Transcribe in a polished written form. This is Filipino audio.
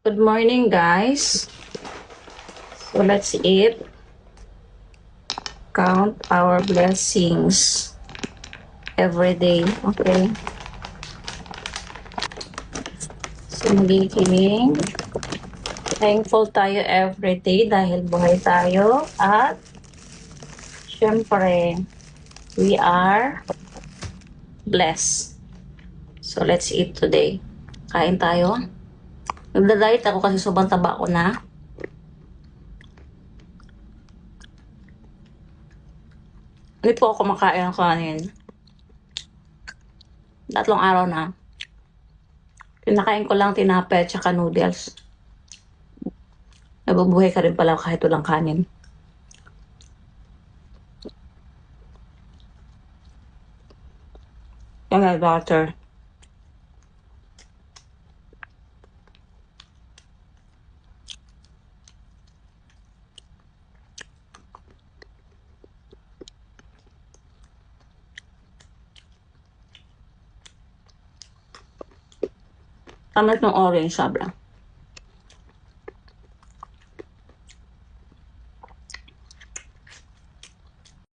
Good morning, guys. So let's eat. Count our blessings every day. Okay. So magiging thankful tayo every day dahil buhay tayo at syempre we are blessed. So let's eat today. Kain tayo. Nagda-diet ako kasi sobrang taba ko na. Hindi po ako kumakain ng kanin. 3 araw na. Kinakain ko lang tinapay at saka noodles. Nabubuhay ka rin pala kahit walang kanin. Yan na, daughter. Tamat ng orange, sabra.